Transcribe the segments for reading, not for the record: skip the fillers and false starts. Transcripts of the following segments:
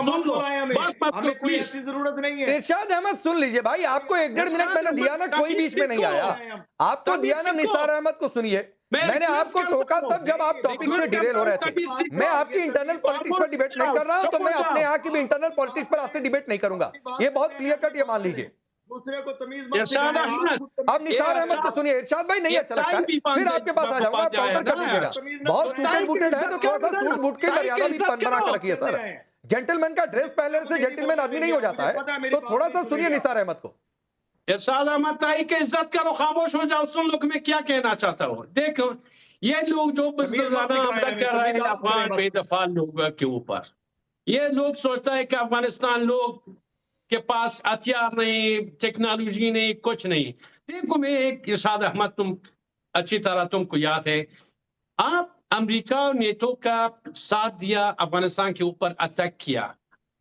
सुन लो, हमें बात मत करो कोई प्लीज। ऐसी जरूरत नहीं है। इरशाद अहमद सुन लीजिए भाई, आपको 1-1.5 मिनट मैंने दिया ना, कोई बीच में नहीं आया। आपको तभी दिया ना, सीखो। निसार अहमद को सुनिए। मैं मैंने रिक्वेस्ट आपको करता टोका हूं, तब जब आप टॉपिक से रिक्वेस्ट डिरेल करता हो हूं, रहे तभी थे। सीखो। मैं आपकी इंटरनल पॉलिटिक्स पर डिबेट नहीं कर रहा हूं, तो मैं अपने यहाँ की भी इंटरनल पॉलिटिक्स पर आपसे डिबेट नहीं करूंगा। ये बहुत क्लियर कट, ये मान लीजिए। दूसरे को तमीज मत इरशाद सिखाएं, आप अहमद, खुद तमीज अब निसार एक अहमद को सुनिए। इरशाद भाई नहीं ये अच्छा लगता टाइम है, भी फिर आपके पास आ जाऊंगा, आप काउंटर कर लीजिएगा। बहुत सूटेड बूटेड है तो थोड़ा सा सूट बूट की मर्यादा भी बना के रखिए सर। जेंटलमैन का ड्रेस पहनने से जेंटलमैन आदमी नहीं हो जाता है, तो थोड़ा सा सुनिए निसार अहमद को। इरशाद अहमद ताई की इज्जत करो, खामोश हो जाओ, सुन लो कि मैं क्या कहना चाहता हूँ। देखो, ये लोग जो बुज़दिलाना हमला कर रहे हैं अफगान बेदफा लोगों के ऊपर, ये लोग सोचता है कि अफगानिस्तान लोग के पास हथियार नहीं, टेक्नोलॉजी नहीं, कुछ नहीं। देखो, मैं एक इरशाद अहमद, तुम अच्छी तरह तुमको याद है, आप अमेरिका और नेटो का साथ दिया, अफगानिस्तान के ऊपर अटैक किया,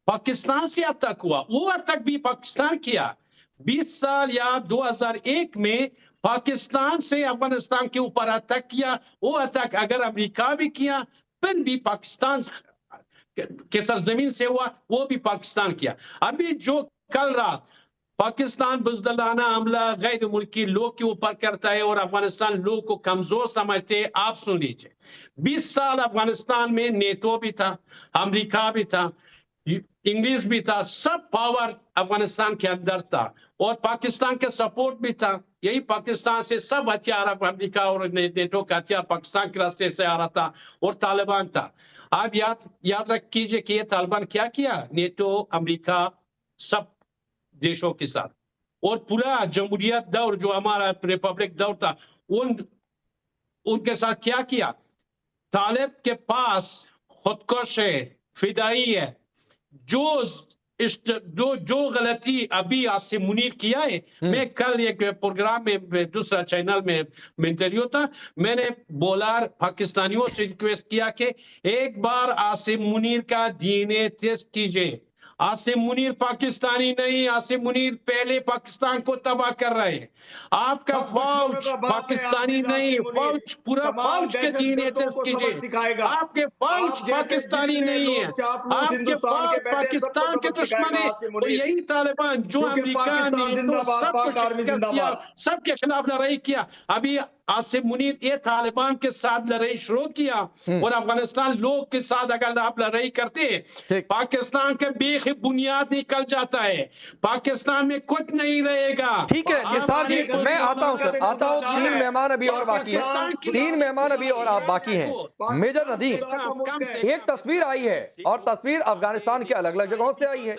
पाकिस्तान से अटैक हुआ, वो अटैक भी पाकिस्तान किया। 20 साल या 2001 में पाकिस्तान से अफगानिस्तान के ऊपर अटैक किया, वो अटैक अगर अमेरिका भी किया, फिर भी पाकिस्तान के सरजमीन से हुआ, वो भी पाकिस्तान किया। अभी जो कल रात पाकिस्तान बुज़दिलाना हमला गैर मुल्की लोग के ऊपर करता है और अफगानिस्तान लोग को कमजोर समझते हैं, आप सुन लीजिए। 20 साल अफगानिस्तान में नेटो भी था, अमेरिका भी था, इंग्लिश भी था, सब पावर अफगानिस्तान के अंदर था और पाकिस्तान के सपोर्ट भी था। यही पाकिस्तान से सब हथियार, अमेरिका और नेटो का हथियार पाकिस्तान के रास्ते से आ रहा था और तालिबान था। आप याद रख कीजिए कि ये तालिबान क्या किया, नेटो, अमेरिका, सब देशों के साथ, और पूरा जमहूरियत दौर जो हमारा रिपब्लिक दौर था, उनके साथ क्या किया। तालिब के पास खुदकुश है, फिदाई है, जो गलती अभी आसिम मुनीर किया है। मैं कल एक प्रोग्राम में, दूसरा चैनल में इंटरव्यू था, मैंने बोला, पाकिस्तानियों से रिक्वेस्ट किया कि एक बार आसिम मुनीर का डीएनए टेस्ट कीजिए। आसिम मुनीर पाकिस्तानी नहीं, आसिम मुनीर पहले पाकिस्तान को तबाह कर रहे हैं। आपका फौज पाकिस्तानी नहीं, फौज पूरा फौज के डीएनए टेस्ट कीजिए। आपके फौज पाकिस्तानी नहीं है, आपके फौज पाकिस्तान के दुश्मन है। और यही तालिबान जो अमेरिका ने तो सब कुछ कर दिया, सबके खिलाफ लड़ाई किया। अभी आसिम मुनीर ये तालिबान के साथ लड़ाई शुरू किया और अफगानिस्तान लोग के साथ अगर आप लड़ाई करते हैं, पाकिस्तान के बेखी बुनियाद निकल जाता है, पाकिस्तान में कुछ नहीं रहेगा। ठीक है निसार जी, मैं आता हूं सर, आता हूं। 3 मेहमान अभी और बाकी हैं, 3 मेहमान अभी और आप बाकी हैं। मेजर नदीम, एक तस्वीर आई है और तस्वीर अफगानिस्तान के अलग अलग जगहों से आई है।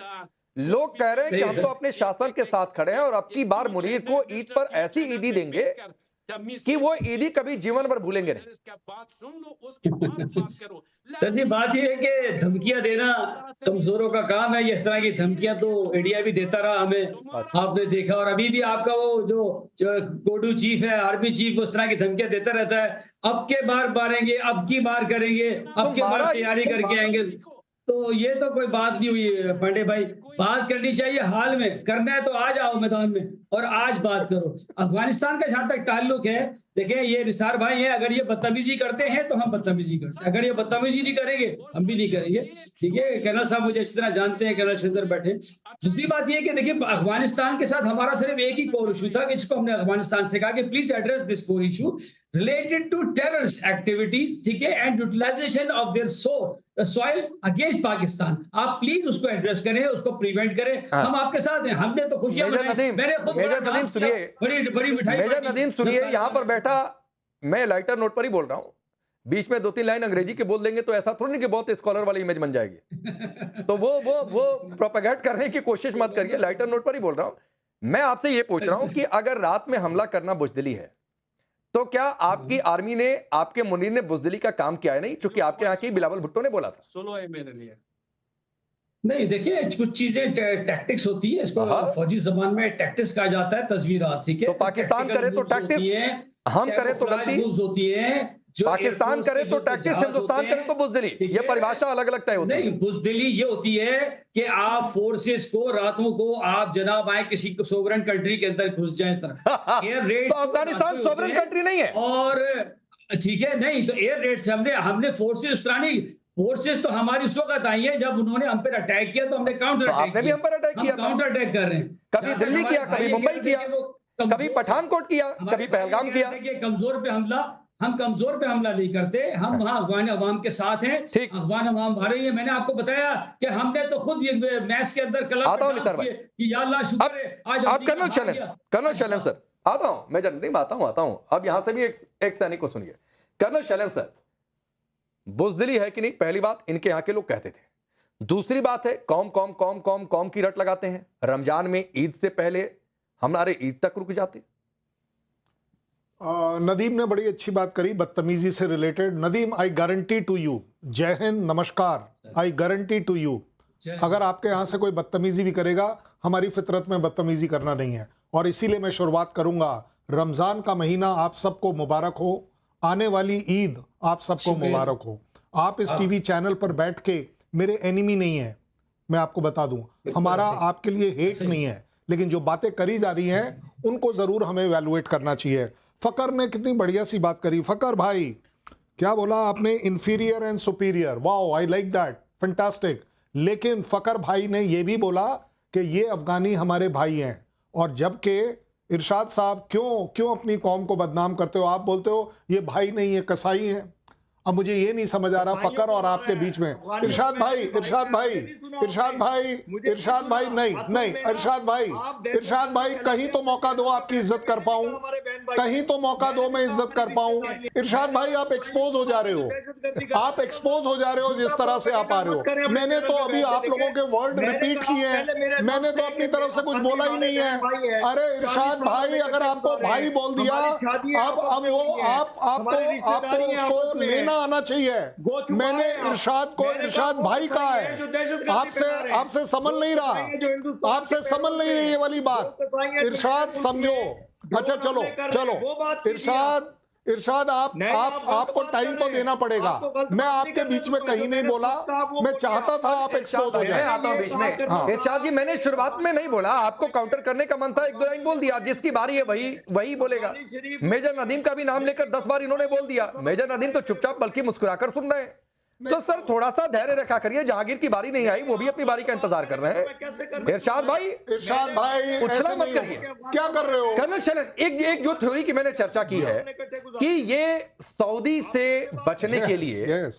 लोग कह रहे हैं कि हम तो अपने शासन के साथ खड़े हैं और अब की बार मुनीर को ईद पर ऐसी ईदी देंगे कि वो ईदी कभी जीवन भर भूलेंगे नहीं। सर जी, बात ये है कि धमकियां देना कमजोरों का काम है। इस तरह की धमकियां तो इंडिया भी देता रहा हमें, आपने देखा। और अभी भी आपका वो जो कोडू चीफ है, आर्मी चीफ, उस तरह की धमकियां देता रहता है। अब के बार मारेंगे, अब की बार करेंगे, अब के बार तैयारी करके आएंगे। तो ये तो कोई बात नहीं हुई है पांडे भाई। बात करनी चाहिए हाल में, करना है तो आज आओ मैदान में और आज बात करो। अफगानिस्तान का जहां तक ताल्लुक है, देखिए ये निसार भाई हैं, अगर ये बदतमीजी करते हैं तो हम बदतमीजी करते हैं, अगर ये बदतमीजी नहीं करेंगे हम भी नहीं करेंगे। ठीक है, कर्नल साहब मुझे इस तरह जानते हैं, कर्नल सिंदर बैठे। दूसरी बात ये है कि देखिए अफगानिस्तान के साथ हमारा सिर्फ एक ही कोर इशू था, जिसको हमने अफगानिस्तान से कहा कि please address this core issue related to terrorist activities, ठीक है, and utilization of their soil against Pakistan. आप प्लीज उसको एड्रेस करें, उसको प्रिवेंट करें। हम आपके साथ हैं, हमने तो खुशियां मेजर नदीम सुनिए, बड़ी मिठाई। मेजर नदीम सुनिए, यहाँ पर बैठा मैं लाइटर नोट पर ही बोल रहा हूँ। बीच में 2-3 लाइन अंग्रेजी की बोल देंगे तो ऐसा थोड़ी नहीं कि बहुत स्कॉलर वाली इमेज बन जाएगी। तो वो प्रोपेगेट करने की कोशिश मत करिए, लाइटर नोट पर ही बोल रहा हूँ। मैं आपसे ये पूछ रहा हूँ कि अगर रात में हमला करना बुजदिली है, तो क्या आपकी आर्मी ने, आपके मुनीर ने बुजदिली का काम किया है? नहीं, चूंकि आपके यहाँ की बिलावल भुट्टो ने बोला था। सुनो है मेरे लिए। नहीं, देखिए कुछ चीजें टैक्टिक्स होती है, इसको फौजी जबान में टैक्टिक्स कहा जाता है, तस्वीरात। ठीक है, तो पाकिस्तान करे तो टैक्टिक्स, हम करें तो गलती होती है। पाकिस्तान करे तो टैक्टिक्स, हिंदुस्तान करे तो बुजदिली। ये परिभाषा अलग अलग तय होती है। नहीं, बुजदिली ये होती है कि आप फोर्सेस को रातों को आप जनाब आए किसी सोवरेन कंट्री के अंदर घुस जाए। एयर रेड, तो अफगानिस्तान सोवरेन कंट्री नहीं है। और ठीक है, नहीं तो एयर रेड से हमने फोर्सेस उस तरह नहीं, फोर्सेस तो हमारी उस वक्त आई है जब उन्होंने हम पर अटैक किया, तो हमने काउंटर तो अटैक आपने भी हम पर अटैक किया था। काउंटर अटैक कर रहे हैं। कभी जहाँ तक दिल्ली हमारे किया, भाई कभी ये मुंबई कहते किया, हैं कि वो कभी कमजोर- पठानकोट किया, हमारे कभी भाई ये पहलगाम किया। कहते हैं कि कमजोर पे हमला, हम कमजोर पे हमला नहीं करते, हम वहां अफगान अवाम के साथ हैं, ठीक। अफगान अवाम हमारे ही है। मैंने आपको बताया कि हमने तो खुद ये मैच के अंदर कलम आता हूं पे निसार डांस भाई। किए कि या अल्लाह शुक्र है आज आप अमेरिका कर्नल हार शैलेंद्र, गया। कर्नल शैलेंद्र सर, आता हूं मैं जनरल आता हूं। अब यहां से भी एक सैनिक को सुनिए। कर्नल शैलेंद्र सर, बुजदिली है कि नहीं, पहली बात इनके यहां के लोग कहते थे। दूसरी बात है कौम की रट लगाते हैं। रमजान में ईद से पहले हमारे ईद तक रुक जाते। नदीम ने बड़ी अच्छी बात करी बदतमीजी से रिलेटेड। Nadeem, I guarantee to you, जय हिंद, नमस्कार, आई गारंटी टू यू, अगर आपके यहाँ से कोई बदतमीजी भी करेगा, हमारी फितरत में बदतमीजी करना नहीं है। और इसीलिए मैं शुरुआत करूंगा, रमजान का महीना आप सबको मुबारक हो, आने वाली ईद आप सबको मुबारक हो। आप इस टीवी चैनल पर बैठ के मेरे एनिमी नहीं है, मैं आपको बता दूं, हमारा आपके लिए हेट नहीं है, लेकिन जो बातें करी जा रही हैं उनको जरूर हमें इवैल्यूएट करना चाहिए। फकर ने कितनी बढ़िया सी बात करी। फकर भाई, क्या बोला आपने? Inferior and superior, wow, I like that, fantastic. लेकिन फकर भाई ने यह भी बोला कि ये अफगानी हमारे भाई हैं, और जबकि इरशाद साहब क्यों अपनी कौम को बदनाम करते हो? आप बोलते हो ये भाई नहीं है, कसाई हैं। अब मुझे ये नहीं समझ आ रहा फकर और आपके बीच में। इरशाद भाई नहीं, इरशाद भाई कहीं तो मौका दो, आपकी इज्जत कर पाऊं, कहीं तो मौका दो, मैं इज्जत कर पाऊं। इरशाद भाई, आप एक्सपोज हो जा रहे हो, जिस तरह से आप आ रहे हो। मैंने तो अभी आप लोगों के वर्ड रिपीट किए हैं, मैंने तो अपनी तरफ से कुछ बोला ही नहीं है। अरे इरशाद भाई, अगर आपको भाई बोल दिया, अब वो आपको उसको लेना आना चाहिए। मैंने इरशाद को इरशाद भाई कहा है, आपसे समझ नहीं रहा, आपसे समझ नहीं रही ये वाली बात। इरशाद समझो। अच्छा चलो इरशाद आपको टाइम तो देना पड़ेगा। मैं आपके बीच में कहीं नहीं बोला, मैं चाहता था आप एक्सपोज हो जाए। आता हूं बीच में। हाँ। इरशाद जी, मैंने शुरुआत में नहीं बोला, आपको काउंटर करने का मन था, एक दो लाइन बोल दिया, जिसकी बारी है वही बोलेगा। मेजर नदीम का भी नाम लेकर 10 बार इन्होंने बोल दिया। मेजर नदीम तो चुपचाप बल्कि मुस्कुराकर सुन रहे हैं। तो सर थोड़ा सा धैर्य रखा करिए, जहांगीर की बारी नहीं आई, वो भी अपनी बारी का इंतजार कर रहे हैं। इरशाद भाई उछला मत करिए। क्या कर रहे हो? कर्नल शैलेंद्र, एक जो थ्योरी की मैंने चर्चा की है कि ये सऊदी से बचने के लिए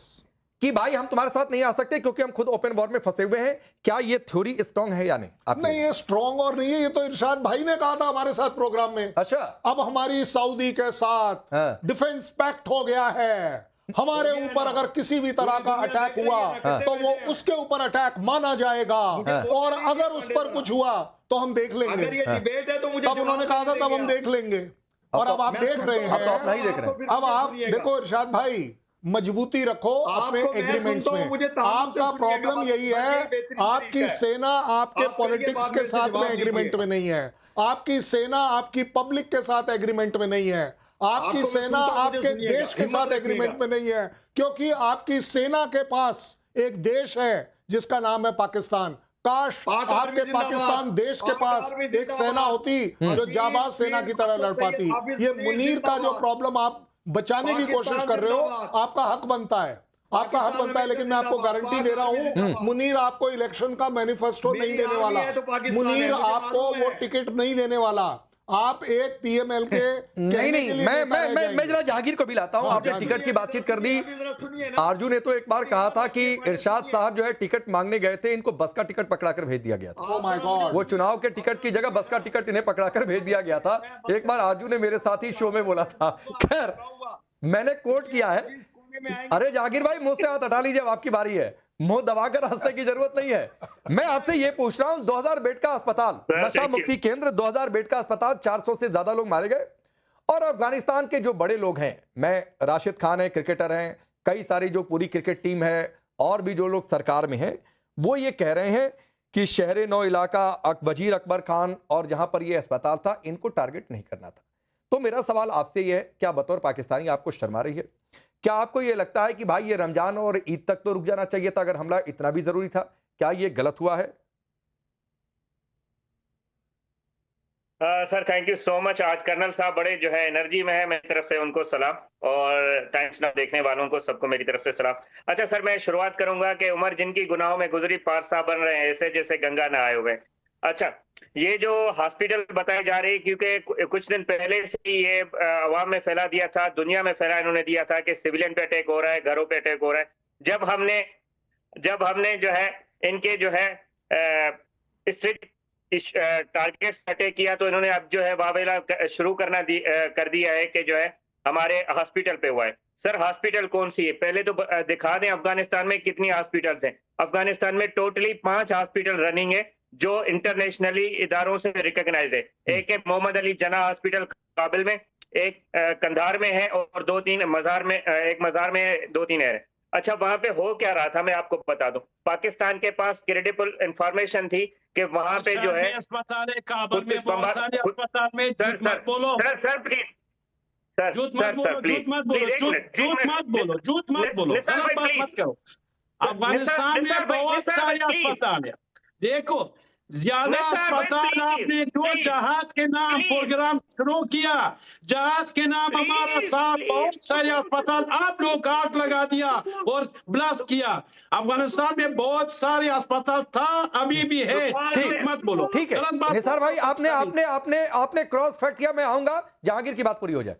कि भाई हम तुम्हारे साथ नहीं आ सकते क्योंकि हम खुद ओपन वॉर में फंसे हुए हैं, क्या ये थ्योरी स्ट्रांग है या नहीं? नहीं, ये स्ट्रांग और नहीं है, ये तो इरशाद भाई ने कहा था हमारे साथ प्रोग्राम में। अच्छा, अब हमारी सऊदी के साथ डिफेंस पैक्ट हो गया है। हमारे ऊपर अगर किसी भी तरह का अटैक हुआ तो वो उसके ऊपर अटैक माना जाएगा, और अगर उस पर कुछ हुआ तो हम देख लेंगे। अगर ये डिबेट है तो मुझे तब उन्होंने कहा था तब हम देख लेंगे, और अब आप देख रहे हैं। अब तो आप नहीं देख रहे हैं। अब आप देखो इरशाद भाई, मजबूती रखो अपने एग्रीमेंट्स में। आपका प्रॉब्लम यही है, आपकी सेना आपके पॉलिटिक्स के साथ में एग्रीमेंट में नहीं है, आपकी सेना आपकी पब्लिक के साथ एग्रीमेंट में नहीं है, आपकी सेना आपके देश के साथ एग्रीमेंट में नहीं है, क्योंकि आपकी सेना के पास एक देश है जिसका नाम है पाकिस्तान। काश आपके पाकिस्तान देश के पास एक सेना होती जो जाबाज सेना की तरह लड़ पाती। ये मुनीर का जो प्रॉब्लम आप बचाने की कोशिश कर रहे हो, आपका हक बनता है, लेकिन मैं आपको गारंटी दे रहा हूं, मुनीर आपको इलेक्शन का मैनिफेस्टो नहीं देने वाला, मुनीर आपको वो टिकट नहीं देने वाला। आप एक पीएमएल के नहीं, मैं जरा जहांगीर को भी लाता हूं। आपने टिकट की बातचीत कर दी। आरजू ने तो एक बार कहा था कि इरशाद साहब जो है टिकट मांगने गए थे, इनको बस का टिकट पकड़ाकर भेज दिया गया था। Oh my God! वो चुनाव के टिकट की जगह बस का टिकट इन्हें पकड़ाकर भेज दिया गया था। एक बार आरजू ने मेरे साथ ही शो में बोला था। खैर, मैंने कोट किया है। अरे जहांगीर भाई, मुंह से हाथ हटा लीजिए, अब आपकी बारी है। मुंह दबाकर हंसने की जरूरत नहीं है। मैं आपसे ये पूछ रहा हूं, 2000 बेड का अस्पताल, नशा मुक्ति केंद्र, 2000 बेड का अस्पताल, 400 से ज्यादा लोग मारे गए। और अफगानिस्तान के जो बड़े लोग हैं, मैं राशिद खान है, क्रिकेटर हैं, कई सारी जो पूरी क्रिकेट टीम है, और भी जो लोग सरकार में हैं, वो ये कह रहे हैं कि शहर नौ इलाका, वजीर अकबर खान और जहां पर ये अस्पताल था, इनको टारगेट नहीं करना था। तो मेरा सवाल आपसे ये है, क्या बतौर पाकिस्तानी आपको शर्म आ रही है? क्या आपको ये लगता है कि भाई ये रमजान और ईद तक तो रुक जाना चाहिए था, अगर हमला इतना भी जरूरी था? क्या ये गलत हुआ है? Sir thank you so much. आज कर्नल साहब बड़े जो है एनर्जी में है, मेरी तरफ से उनको सलाम, और टाइम्स नाउ देखने वालों को सबको मेरी तरफ से सलाम। अच्छा सर, मैं शुरुआत करूंगा कि उमर जिनकी गुनाहों में गुजरी पार साहब बन रहे हैं ऐसे जैसे गंगा न आए हुए। अच्छा, ये जो हॉस्पिटल बताई जा रही, क्योंकि कुछ दिन पहले से ही ये अवाम में फैला दिया था, दुनिया में फैला इन्होंने दिया था कि सिविलियन पे अटैक हो रहा है, घरों पे अटैक हो रहा है। जब हमने जो है इनके जो है स्ट्रिक्ट टारगेट अटैक किया, तो इन्होंने अब जो है वावेला शुरू कर दिया है कि जो है हमारे हॉस्पिटल पे हुआ है। सर हॉस्पिटल कौन सी है, पहले तो दिखा दें अफगानिस्तान में कितनी हॉस्पिटल्स हैं। अफगानिस्तान में टोटली 5 हॉस्पिटल रनिंग है जो इंटरनेशनली इदारों से रिकॉग्नाइज है। एक है मोहम्मद अली जना हॉस्पिटल काबिल में, एक कंधार में है, और 2-3 मजार में, एक मजार में 2-3 है। अच्छा, वहां पे हो क्या रहा था मैं आपको बता दूं। पाकिस्तान के पास क्रेडिबल इंफॉर्मेशन थी कि वहां पे जो है अस्पताल है काबुल में, बहुत सारे अस्पताल में, झूठ मत बोलो सर प्लीज सर, झूठ मत बोलो, झूठ मत बोलो, झूठ मत बोलो, झूठ मत बोलो, गलत बात मत करो। अफगानिस्तान में बहुत सारे अस्पताल है। देखो, ज्यादा अस्पताल आपने जो जहाज के नाम प्रोग्राम शुरू किया, जहाज के नाम हमारा साथ बहुत सारे अस्पताल आप लोग आग लगा दिया और ब्लास्ट किया। अफगानिस्तान में बहुत सारे अस्पताल था, अभी भी है। ठीक मत बोलो, ठीक है निसार भाई, आपने क्रॉस फैक्ट किया। मैं आऊंगा, जहांगीर की बात पूरी हो जाए।